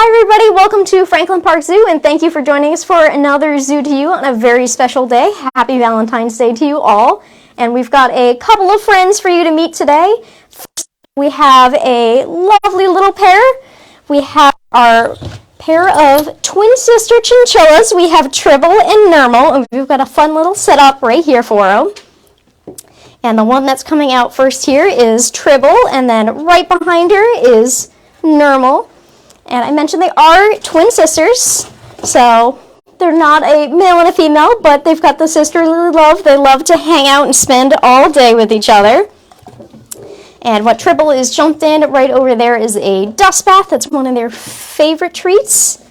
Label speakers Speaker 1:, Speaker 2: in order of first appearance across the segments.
Speaker 1: Hi everybody, welcome to Franklin Park Zoo, and thank you for joining us for another Zoo to You on a very special day. Happy Valentine's Day to you all. And we've got a couple of friends for you to meet today. First, we have a lovely little pair. We have our pair of twin sister chinchillas. We have Tribble and Nermal, and we've got a fun little setup right here for them. And the one that's coming out first here is Tribble, and then right behind her is Nermal. And I mentioned they are twin sisters, so they're not a male and a female, but they've got the sisterly love. They love to hang out and spend all day with each other. And what Tribble is jumped in right over there is a dust bath. That's one of their favorite treats.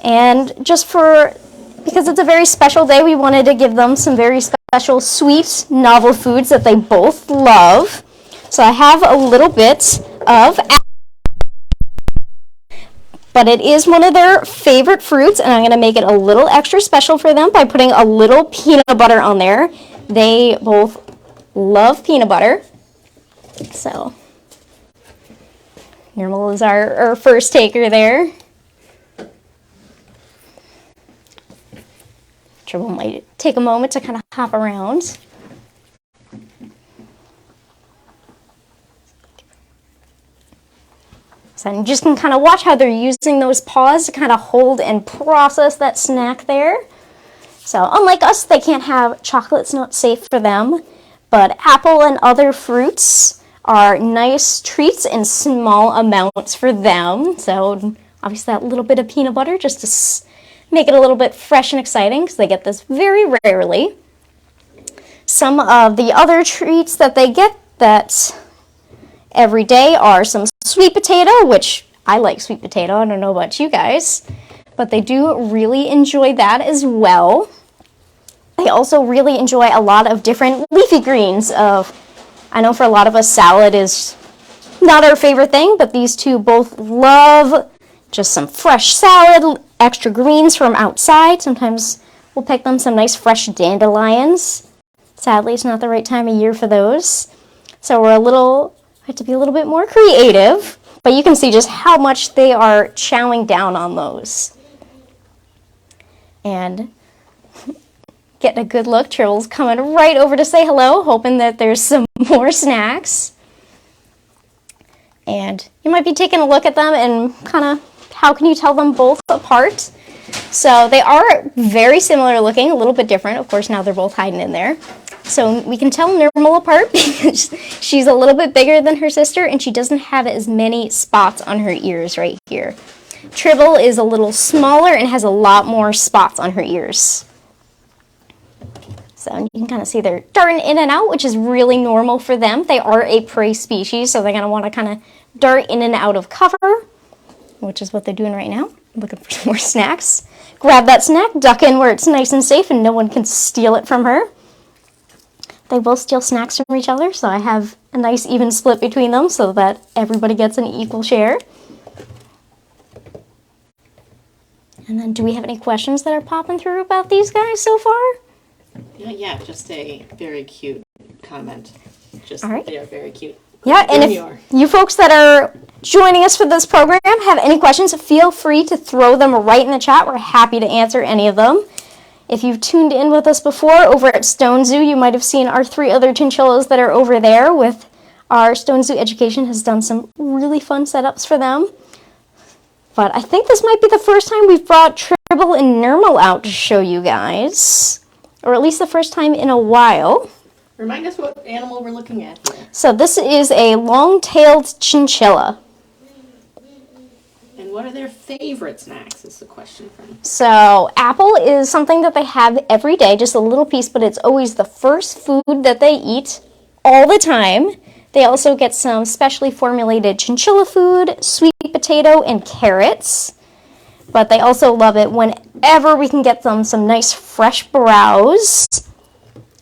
Speaker 1: And because it's a very special day, we wanted to give them some very special, sweet, novel foods that they both love. So I have a little bit of but it is one of their favorite fruits, and I'm going to make it a little extra special for them by putting a little peanut butter on there. They both love peanut butter. So, Nermal is our first taker there. Tribble might take a moment to kind of hop around. So you just can kind of watch how they're using those paws to kind of hold and process that snack there. So unlike us, they can't have chocolate. It's not safe for them. But apple and other fruits are nice treats in small amounts for them. So obviously that little bit of peanut butter just to make it a little bit fresh and exciting because they get this very rarely. Some of the other treats that they get that every day are some sweet potato, which I like sweet potato. I don't know about you guys, but they do really enjoy that as well. They also really enjoy a lot of different leafy greens. I know for a lot of us, salad is not our favorite thing, but these two both love just some fresh salad, extra greens from outside. Sometimes we'll pick them some nice fresh dandelions. Sadly, it's not the right time of year for those. So we have to be a little bit more creative, but you can see just how much they are chowing down on those. And getting a good look, Tribble's coming right over to say hello, hoping that there's some more snacks. And you might be taking a look at them and kind of, how can you tell them both apart? So they are very similar looking, a little bit different. Of course, now they're both hiding in there. So we can tell Nermal apart because she's a little bit bigger than her sister and she doesn't have as many spots on her ears right here. Tribble is a little smaller and has a lot more spots on her ears. So you can kind of see they're darting in and out, which is really normal for them. They are a prey species, so they're going to want to kind of dart in and out of cover, which is what they're doing right now, looking for some more snacks. Grab that snack, duck in where it's nice and safe and no one can steal it from her. They will steal snacks from each other, so I have a nice even split between them so that everybody gets an equal share. And then do we have any questions that are popping through about these guys so far?
Speaker 2: Yeah, just a very cute comment. Just
Speaker 1: all right.
Speaker 2: They are very cute.
Speaker 1: Yeah, and if you folks that are joining us for this program have any questions, feel free to throw them right in the chat. We're happy to answer any of them. If you've tuned in with us before over at Stone Zoo, you might have seen our 3 other chinchillas that are over there with our Stone Zoo Education has done some really fun setups for them. But I think this might be the first time we've brought Tribble and Nermal out to show you guys. Or at least the first time in a while.
Speaker 2: Remind us what animal we're looking at here.
Speaker 1: So this is a long-tailed chinchilla.
Speaker 2: And what are their favorite snacks is the question from.
Speaker 1: So apple is something that they have every day, just a little piece, but it's always the first food that they eat all the time. They also get some specially formulated chinchilla food, sweet potato, and carrots. But they also love it whenever we can get them some nice fresh browse.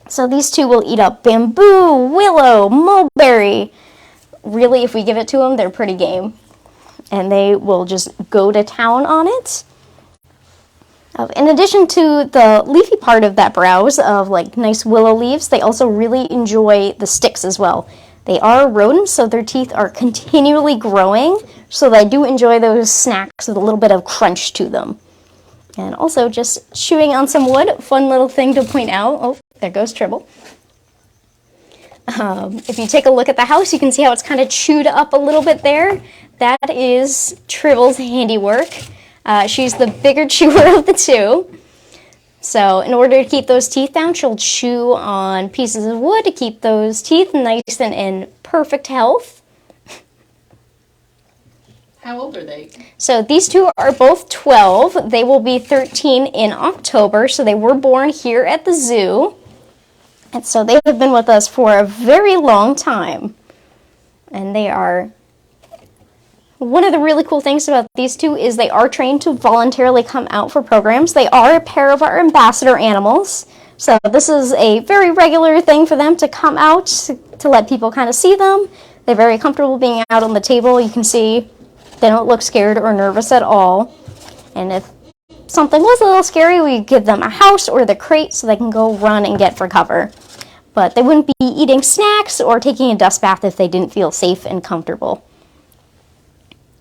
Speaker 1: So these two will eat up bamboo, willow, mulberry. Really, if we give it to them, they're pretty game. And they will just go to town on it. In addition to the leafy part of that browse of like nice willow leaves, they also really enjoy the sticks as well. They are rodents, so their teeth are continually growing, so they do enjoy those snacks with a little bit of crunch to them. And also just chewing on some wood, fun little thing to point out. Oh, there goes Tribble. If you take a look at the house, you can see how it's kind of chewed up a little bit there. That is Tribble's handiwork. She's the bigger chewer of the two. So in order to keep those teeth down, she'll chew on pieces of wood to keep those teeth nice and in perfect health.
Speaker 2: How old are they?
Speaker 1: So these two are both 12. They will be 13 in October, so they were born here at the zoo. And so they have been with us for a very long time. And they are... One of the really cool things about these two is they are trained to voluntarily come out for programs. They are a pair of our ambassador animals. So this is a very regular thing for them to come out to let people kind of see them. They're very comfortable being out on the table. You can see they don't look scared or nervous at all. And if something was a little scary, we give them a house or the crate so they can go run and get for cover. But they wouldn't be eating snacks or taking a dust bath if they didn't feel safe and comfortable.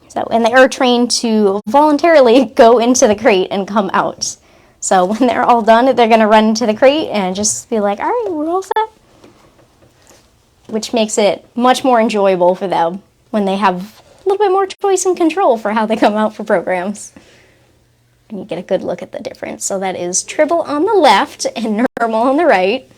Speaker 1: So, and they are trained to voluntarily go into the crate and come out. So when they're all done, they're going to run into the crate and just be like, all right, we're all set. Which makes it much more enjoyable for them when they have a little bit more choice and control for how they come out for programs. And you get a good look at the difference. So that is Tribble on the left and Normal on the right.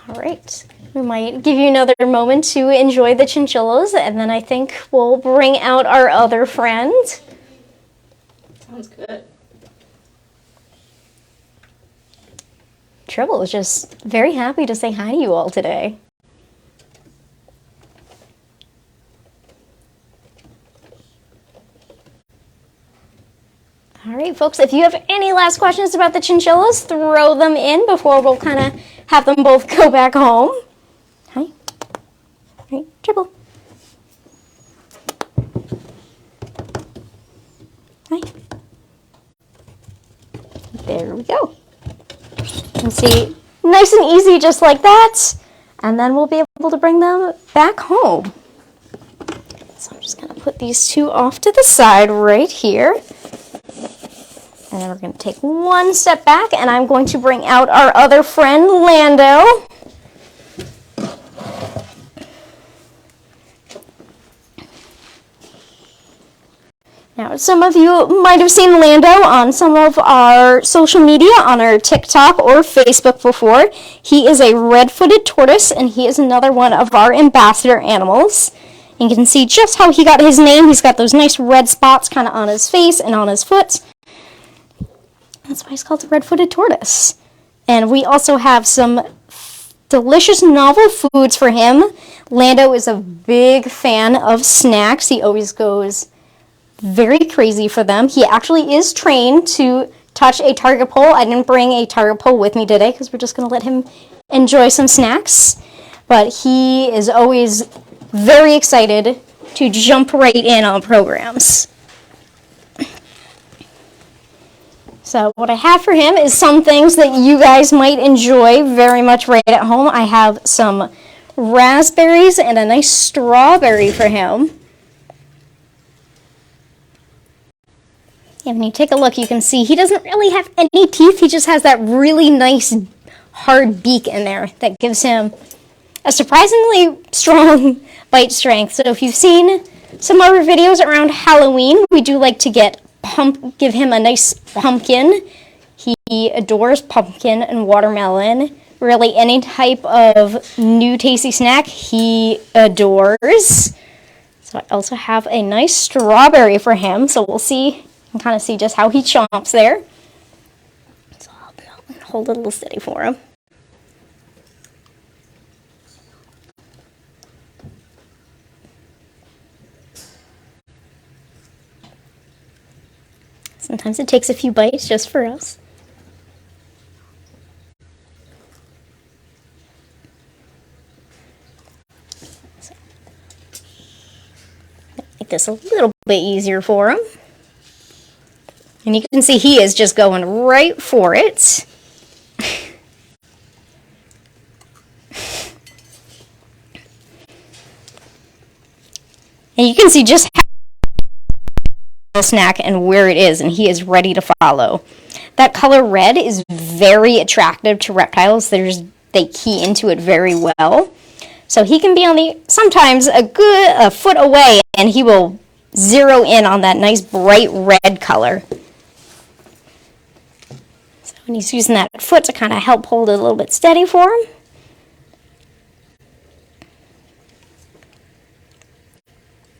Speaker 1: All right, we might give you another moment to enjoy the chinchillas, and then I think we'll bring out our other friend.
Speaker 2: Sounds good.
Speaker 1: Tribble is just very happy to say hi to you all today. All right, folks, if you have any last questions about the chinchillas, throw them in before we'll kind of have them both go back home. Hi. All right, Tribble. Hi. There we go. You can see, nice and easy just like that. And then we'll be able to bring them back home. So I'm just going to put these two off to the side right here. And then we're going to take one step back, and I'm going to bring out our other friend, Lando. Now, some of you might have seen Lando on some of our social media, on our TikTok or Facebook before. He is a red-footed tortoise, and he is another one of our ambassador animals. You can see just how he got his name. He's got those nice red spots kind of on his face and on his foot. That's why he's called the red-footed tortoise. And we also have some delicious novel foods for him. Lando is a big fan of snacks. He always goes very crazy for them. He actually is trained to touch a target pole. I didn't bring a target pole with me today because we're just going to let him enjoy some snacks. But he is always very excited to jump right in on programs. So what I have for him is some things that you guys might enjoy very much right at home. I have some raspberries and a nice strawberry for him. And when you take a look, you can see he doesn't really have any teeth. He just has that really nice hard beak in there that gives him a surprisingly strong bite strength. So if you've seen some of our videos around Halloween, we do like to give him a nice pumpkin. He adores pumpkin and watermelon. Really, any type of new tasty snack he adores. So I also have a nice strawberry for him. So we'll see, you can kind of see just how he chomps there. So I'll hold it a little steady for him. Sometimes it takes a few bites just for us. So, make this a little bit easier for him. And you can see he is just going right for it. And you can see just how the snack and where it is, and he is ready to follow. That color red is very attractive to reptiles. They key into it very well. So he can be on sometimes a foot away, and he will zero in on that nice bright red color. So when he's using that foot to kind of help hold it a little bit steady for him.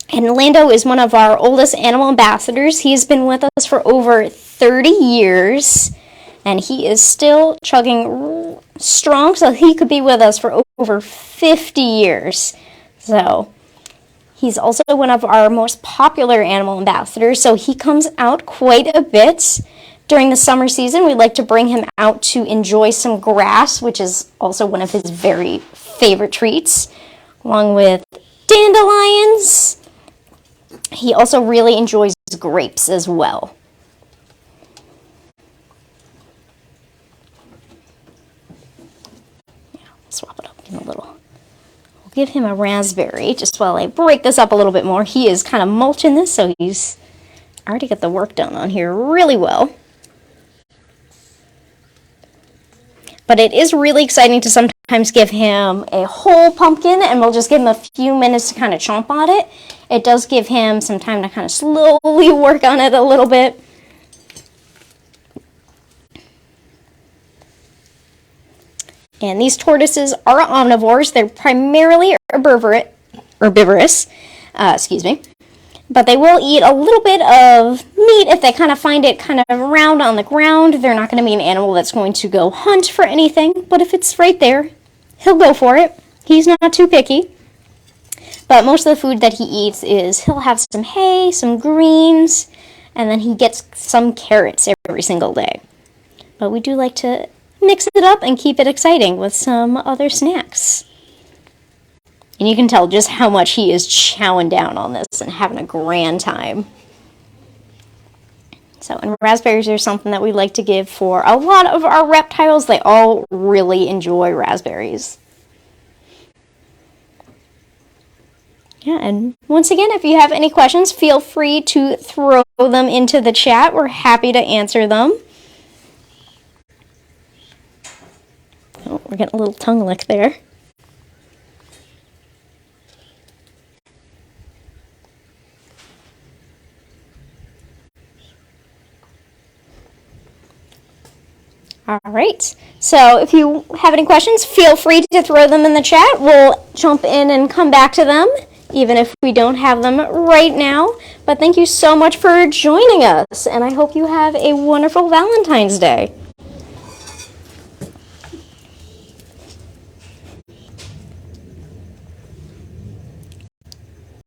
Speaker 1: And Lando is one of our oldest animal ambassadors. He's been with us for over 30 years, and he is still chugging strong, so he could be with us for over 50 years. So he's also one of our most popular animal ambassadors, so he comes out quite a bit. During the summer season, we like to bring him out to enjoy some grass, which is also one of his very favorite treats, along with dandelions. He also really enjoys grapes as well. Yeah, swap it up in a little. We'll give him a raspberry just while I break this up a little bit more. He is kind of mulching this, so he's already got the work done on here really well. But it is really exciting to sometimes give him a whole pumpkin, and we'll just give him a few minutes to kind of chomp on it. It does give him some time to kind of slowly work on it a little bit. And these tortoises are omnivores. They're primarily herbivorous, but they will eat a little bit of meat if they kind of find it kind of around on the ground. They're not going to be an animal that's going to go hunt for anything, but if it's right there, he'll go for it. He's not too picky. But most of the food that he eats is he'll have some hay, some greens, and then he gets some carrots every single day. But we do like to mix it up and keep it exciting with some other snacks. And you can tell just how much he is chowing down on this and having a grand time. So, and raspberries are something that we like to give for a lot of our reptiles. They all really enjoy raspberries. Yeah, and once again, if you have any questions, feel free to throw them into the chat. We're happy to answer them. Oh, we're getting a little tongue lick there. All right, so if you have any questions, feel free to throw them in the chat. We'll jump in and come back to them, even if we don't have them right now. But thank you so much for joining us, and I hope you have a wonderful Valentine's Day.